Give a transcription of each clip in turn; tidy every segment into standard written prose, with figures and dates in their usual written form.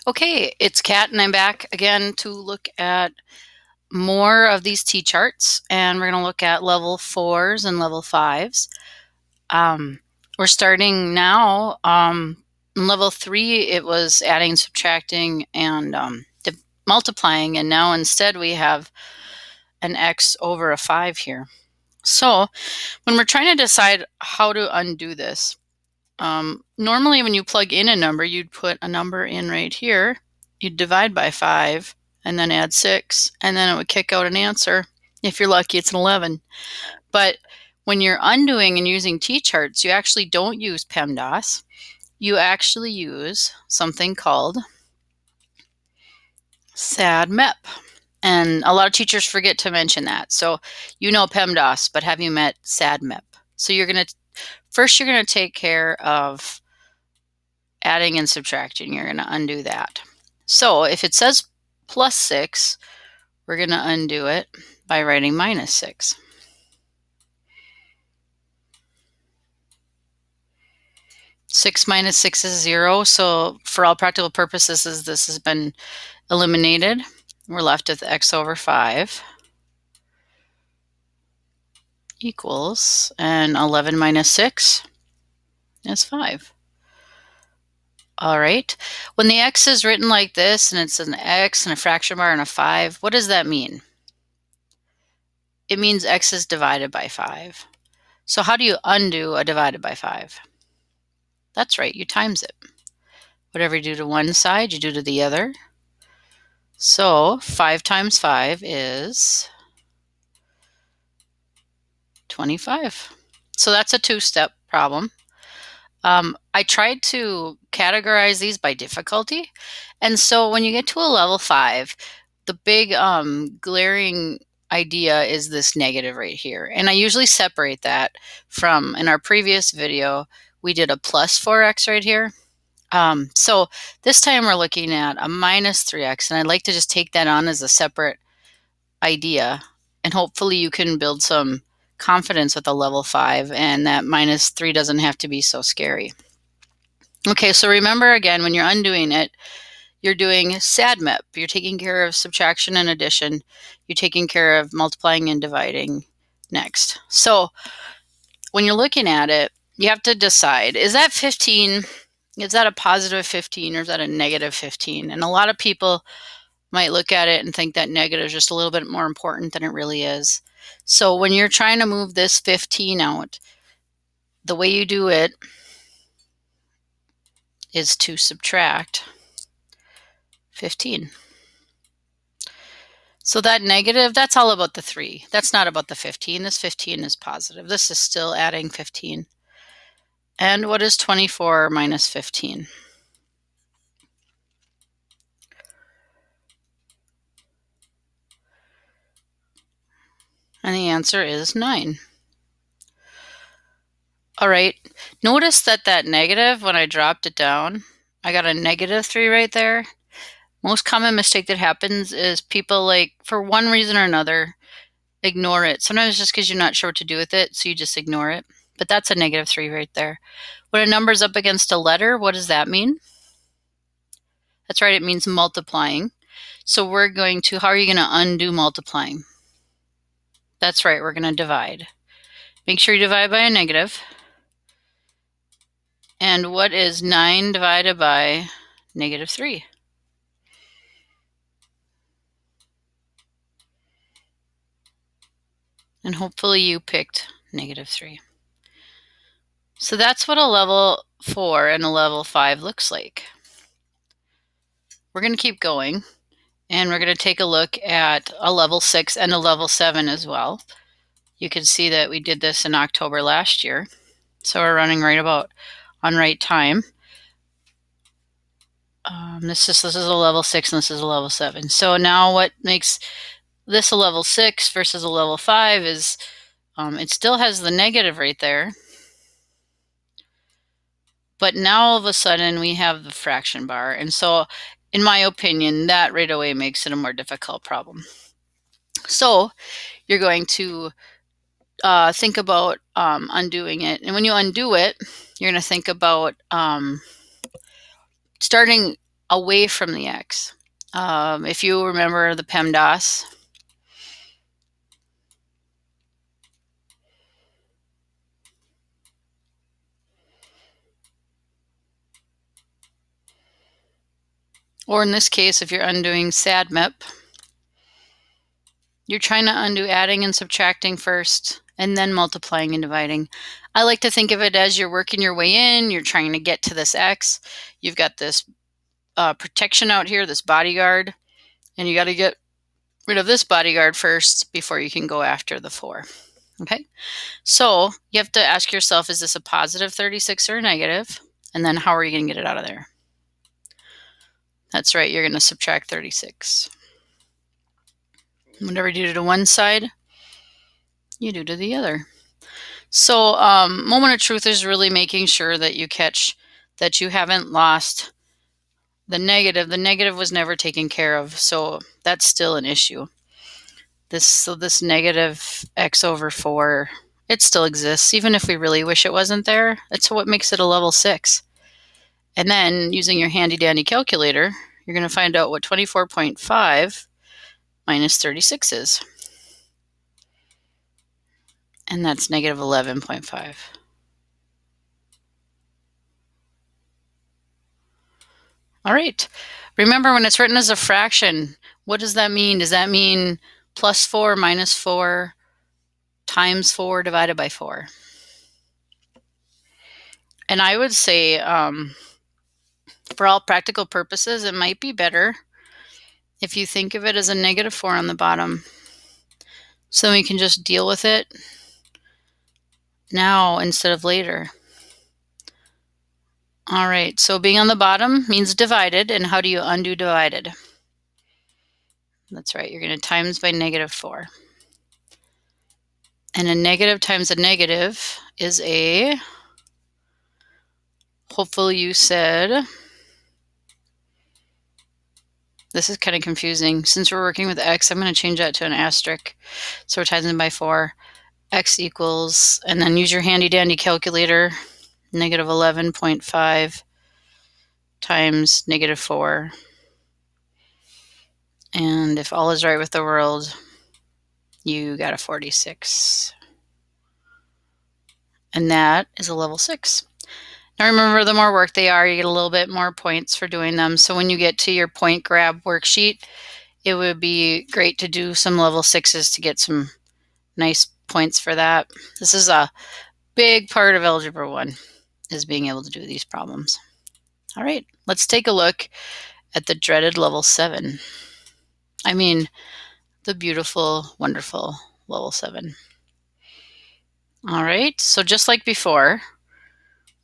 Okay, it's Kat, and I'm back again to look at more of these T-charts, and we're going to look at level 4s and level 5s. We're starting now. In level 3, it was adding, subtracting, and multiplying, and now instead we have an x over a 5 here. So when we're trying to decide how to undo this, normally when you plug in a number, you'd put a number in right here, you'd divide by 5, and then add 6, and then it would kick out an answer. If you're lucky, it's an 11. But when you're undoing and using T-charts, you actually don't use PEMDAS. You actually use something called SADMEP. And a lot of teachers forget to mention that. So you know PEMDAS, but have you met SADMEP? So you're going to take care of adding and subtracting. You're going to undo that. So if it says plus 6, we're going to undo it by writing minus 6. Six minus 6 is 0. So for all practical purposes, this has been eliminated. We're left with x over 5 equals, and 11 minus 6 is 5. All right. When the x is written like this, and it's an x and a fraction bar and a 5, what does that mean? It means x is divided by 5. So how do you undo a divided by 5? That's right, you times it. Whatever you do to one side, you do to the other. So 5 times 5 is 25. So that's a two-step problem. I tried to categorize these by difficulty. And so when you get to a level 5, the big glaring idea is this negative right here. And I usually separate that from, in our previous video, we did a plus 4x right here. So this time we're looking at a minus 3x, and I'd like to just take that on as a separate idea, and hopefully you can build some confidence with a level 5, and that minus 3 doesn't have to be so scary. Okay, so remember again, when you're undoing it, you're doing SADMEP. You're taking care of subtraction and addition. You're taking care of multiplying and dividing next. So when you're looking at it, you have to decide, is that 15? Is that a positive 15 or is that a negative 15? And a lot of people might look at it and think that negative is just a little bit more important than it really is. So when you're trying to move this 15 out, the way you do it is to subtract 15. So that negative, that's all about the 3. That's not about the 15. This 15 is positive. This is still adding 15. And what is 24 minus 15? And the answer is 9. All right, notice that negative, when I dropped it down, I got a negative 3 right there. Most common mistake that happens is people, like, for one reason or another, ignore it. Sometimes it's just because you're not sure what to do with it, so you just ignore it. But that's a negative 3 right there. When a number's up against a letter, what does that mean? That's right, it means multiplying. So we're going to, how are you going to undo multiplying? That's right, we're going to divide. Make sure you divide by a negative. And what is 9 divided by negative 3? And hopefully you picked negative 3. So that's what a level 4 and a level 5 looks like. We're going to keep going, and we're going to take a look at a level 6 and a level 7 as well. You can see that we did this in October last year, so we're running right about on right time. This is a level 6 and this is a level 7. So now what makes this a level 6 versus a level 5 is it still has the negative right there, but now all of a sudden we have the fraction bar. And so in my opinion, that right away makes it a more difficult problem. So you're going to think about undoing it. And when you undo it, you're going to think about starting away from the x. If you remember the PEMDAS, or in this case, if you're undoing SADMIP, you're trying to undo adding and subtracting first, and then multiplying and dividing. I like to think of it as you're working your way in, you're trying to get to this x. You've got this protection out here, this bodyguard, and you got to get rid of this bodyguard first before you can go after the 4. Okay, so you have to ask yourself, is this a positive 36 or a negative? And then how are you going to get it out of there? That's right, you're going to subtract 36. Whatever you do to one side, you do to the other. So moment of truth is really making sure that you catch that you haven't lost the negative. The negative was never taken care of, so that's still an issue. This negative x over 4, it still exists, even if we really wish it wasn't there. It's what makes it a level 6. And then using your handy dandy calculator, you're going to find out what 24.5 minus 36 is. And that's negative 11.5. All right. Remember, when it's written as a fraction, what does that mean? Does that mean plus 4 minus 4 times 4 divided by 4? And I would say, for all practical purposes, it might be better if you think of it as a negative 4 on the bottom. So we can just deal with it now instead of later. All right, so being on the bottom means divided, and how do you undo divided? That's right, you're going to times by negative 4. And a negative times a negative is a, hopefully you said, this is kind of confusing. Since we're working with x, I'm going to change that to an asterisk. So we're timesing by 4, x equals, and then use your handy dandy calculator, negative 11.5 times negative 4. And if all is right with the world, you got a 46. And that is a level 6. Now remember, the more work they are, you get a little bit more points for doing them. So when you get to your point grab worksheet, it would be great to do some level 6s to get some nice points for that. This is a big part of Algebra 1, is being able to do these problems. All right, let's take a look at the dreaded level 7. I mean, the beautiful, wonderful level 7. All right, so just like before,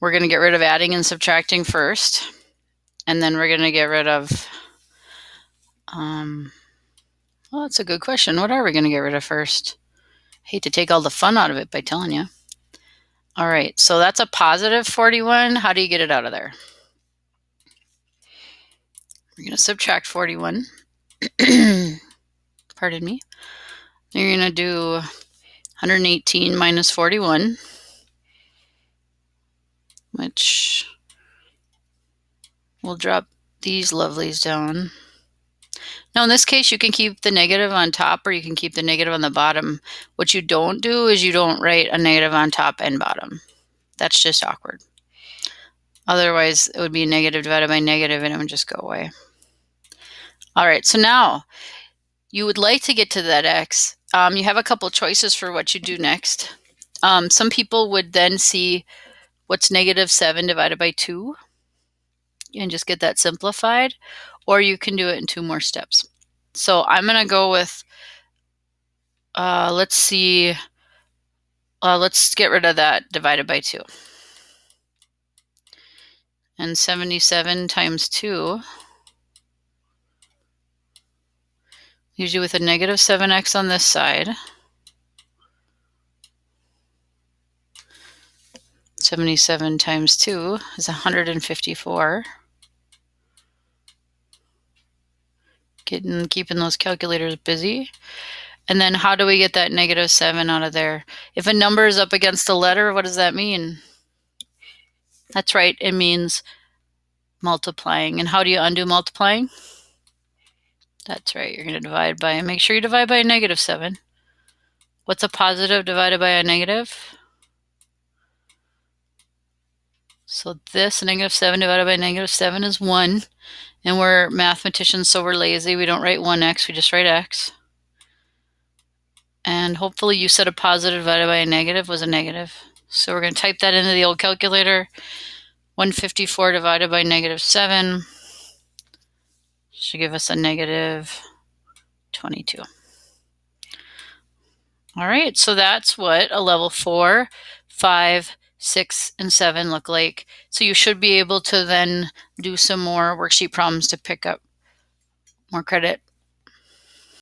we're going to get rid of adding and subtracting first, and then we're going to get rid of, well, that's a good question. What are we going to get rid of first? Hate to take all the fun out of it by telling you. All right, so that's a positive 41. How do you get it out of there? We're going to subtract 41. Pardon me. You're going to do 118 minus 41, which will drop these lovelies down. Now in this case, you can keep the negative on top, or you can keep the negative on the bottom. What you don't do is you don't write a negative on top and bottom. That's just awkward. Otherwise, it would be negative divided by negative, and it would just go away. All right, so now you would like to get to that x. You have a couple choices for what you do next. Some people would then see what's negative 7 divided by 2 and just get that simplified, or you can do it in 2 more steps. So I'm going to go with, let's see, let's get rid of that divided by 2. And 77 times 2, usually with a negative 7x on this side. 77 times 2 is 154. Keeping those calculators busy. And then how do we get that negative 7 out of there? If a number is up against a letter, what does that mean? That's right, it means multiplying. And how do you undo multiplying? That's right, you're going to divide by, and make sure you divide by a -7. What's a positive divided by a negative? So this -7 divided by -7 is 1. And we're mathematicians, so we're lazy. We don't write 1x, we just write x. And hopefully you said a positive divided by a negative was a negative. So we're going to type that into the old calculator. 154 divided by -7 should give us a -22. All right, so that's what a level 4, 5, 6, and 7 look like. So you should be able to then do some more worksheet problems to pick up more credit